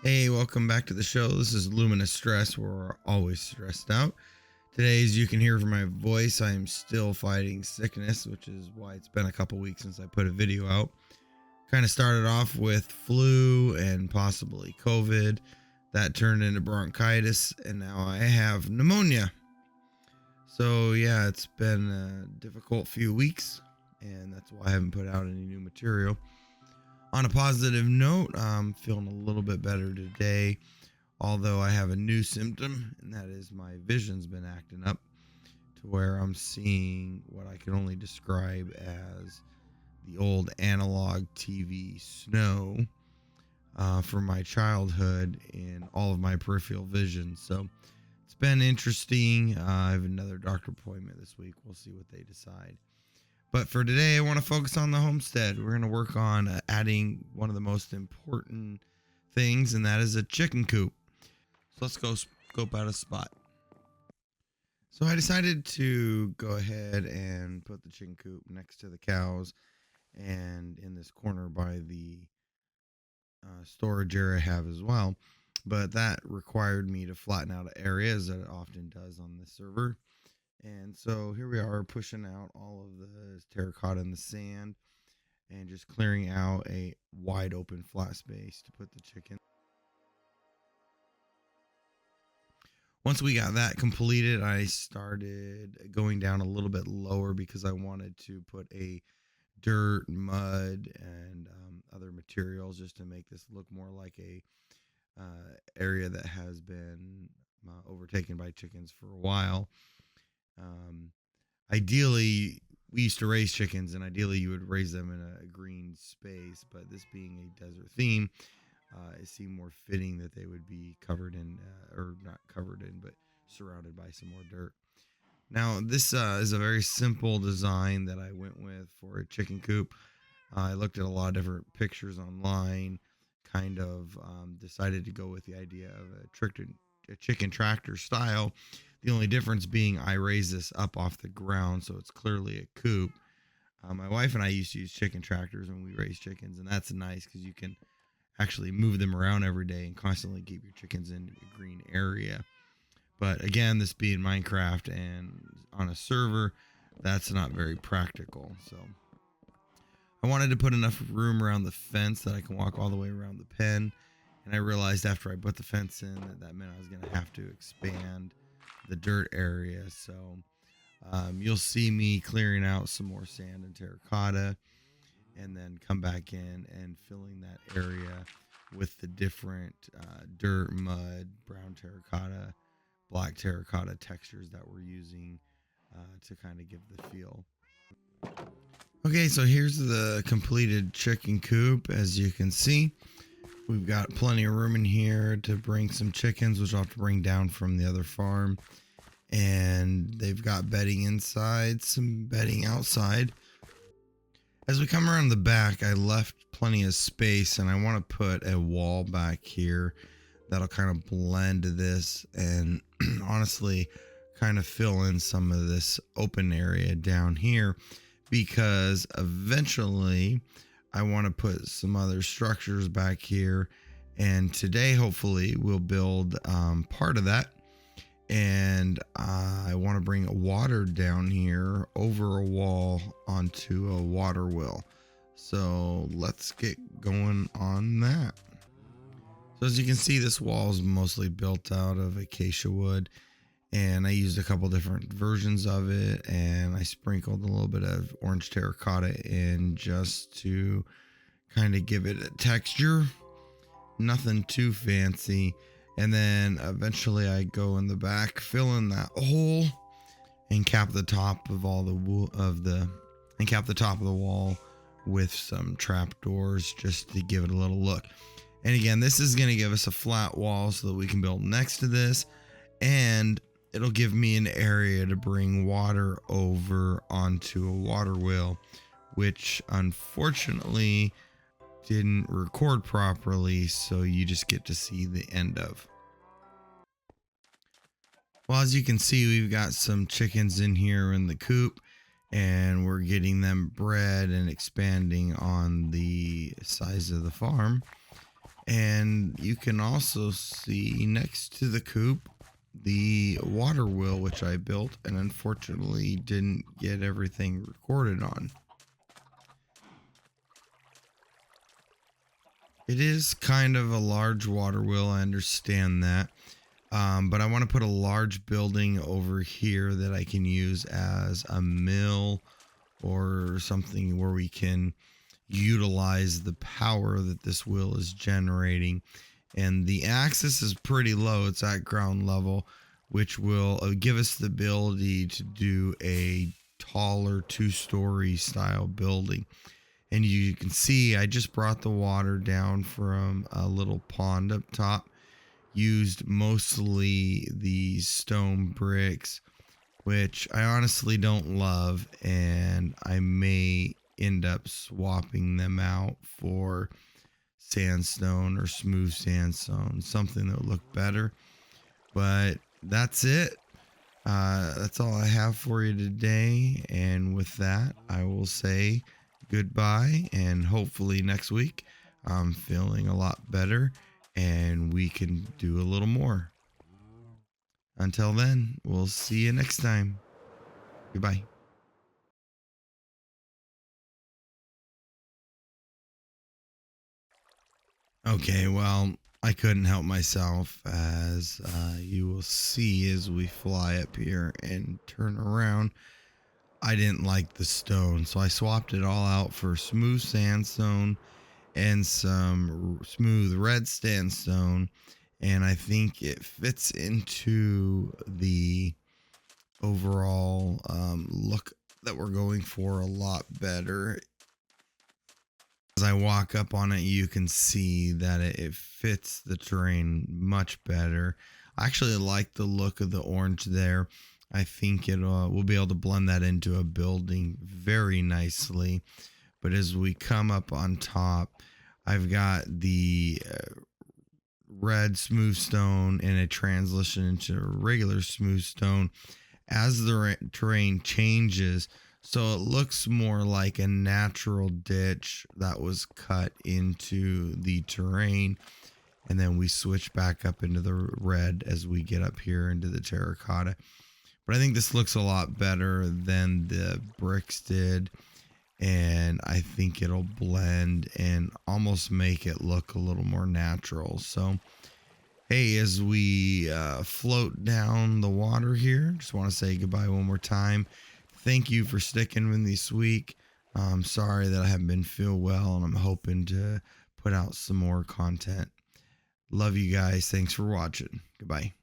Hey, welcome back to the show. This is LuminousStress, where we're always stressed out. Today, as you can hear from my voice, I am still fighting sickness, which is why it's been a couple weeks since I put a video out. Kind of started off with flu and possibly COVID. That turned into bronchitis, and now I have pneumonia. So, yeah, it's been a difficult few weeks, and that's why I haven't put out any new material. On a positive note, I'm feeling a little bit better today, although I have a new symptom, and that is my vision's been acting up to where I'm seeing what I can only describe as the old analog TV snow from my childhood in all of my peripheral vision. So it's been interesting. I have another doctor appointment this week. We'll see what they decide. But for today, I want to focus on the homestead. We're going to work on adding one of the most important things, and that is a chicken coop. So let's go scope out a spot. So I decided to go ahead and put the chicken coop next to the cows and in this corner by the storage area I have as well. But that required me to flatten out areas that it often does on this server. And so here we are pushing out all of the terracotta and the sand and just clearing out a wide open flat space to put the chicken. Once we got that completed, I started going down a little bit lower because I wanted to put a dirt, mud, and other materials just to make this look more like a area that has been overtaken by chickens for a while. Ideally, we used to raise chickens, and ideally you would raise them in a green space, but this being a desert theme, it seemed more fitting that they would be covered in, or not covered in, but surrounded by some more dirt. Now, this is a very simple design that I went with for a chicken coop. I looked at a lot of different pictures online, kind of decided to go with the idea of a chicken tractor style. The only difference being I raise this up off the ground, so it's clearly a coop. My wife and I used to use chicken tractors when we raised chickens, and that's nice because you can actually move them around every day and constantly keep your chickens in a green area. But again, this being Minecraft and on a server, that's not very practical. So I wanted to put enough room around the fence that I can walk all the way around the pen. And I realized after I put the fence in that meant I was going to have to expand the dirt area. So you'll see me clearing out some more sand and terracotta and then come back in and filling that area with the different dirt, mud, brown terracotta, black terracotta textures that we're using to kind of give the feel. Okay, so here's the completed chicken coop. As you can see, we've got plenty of room in here to bring some chickens, which I'll have to bring down from the other farm. And they've got bedding inside, some bedding outside. As we come around the back, I left plenty of space, and I want to put a wall back here that'll kind of blend this and honestly kind of fill in some of this open area down here, because eventually I want to put some other structures back here, and today hopefully we'll build part of that. And I want to bring water down here over a wall onto a water well. So let's get going on that. So as you can see, this wall is mostly built out of acacia wood, and I used a couple different versions of it, and I sprinkled a little bit of orange terracotta in just to kind of give it a texture. Nothing too fancy. And then eventually I go in the back, fill in that hole, and cap the top of all cap the top of the wall with some trapdoors just to give it a little look. And again, this is going to give us a flat wall so that we can build next to this, and it'll give me an area to bring water over onto a water wheel, which unfortunately didn't record properly, so you just get to see the end of. Well, as you can see, we've got some chickens in here in the coop, and we're getting them bred and expanding on the size of the farm. And you can also see next to the coop the water wheel, which I built and unfortunately didn't get everything recorded on. It is kind of a large water wheel, I understand that. But I want to put a large building over here that I can use as a mill or something where we can utilize the power that this wheel is generating. And the axis is pretty low, it's at ground level, which will give us the ability to do a taller 2-story style building. And you can see I just brought the water down from a little pond up top, used mostly the stone bricks, which I honestly don't love, and I may end up swapping them out for sandstone or smooth sandstone, something that would look better. But that's it. That's all I have for you today. And with that, I will say goodbye. And hopefully next week, I'm feeling a lot better and we can do a little more. Until then, we'll see you next time. Goodbye. Okay, well, I couldn't help myself, as you will see as we fly up here and turn around. I didn't like the stone, so I swapped it all out for smooth sandstone and some smooth red sandstone, and I think it fits into the overall look that we're going for a lot better. As I walk up on it, you can see that it fits the terrain much better. I actually like the look of the orange there. I think we'll be able to blend that into a building very nicely. But as we come up on top, I've got the red smooth stone and a transition into regular smooth stone as the terrain changes, so it looks more like a natural ditch that was cut into the terrain. And then we switch back up into the red as we get up here into the terracotta. But I think this looks a lot better than the bricks did, and I think it'll blend and almost make it look a little more natural. So hey, as we float down the water here, just want to say goodbye one more time. Thank you for sticking with me this week. I'm sorry that I haven't been feel well, and I'm hoping to put out some more content. Love you guys. Thanks for watching. Goodbye.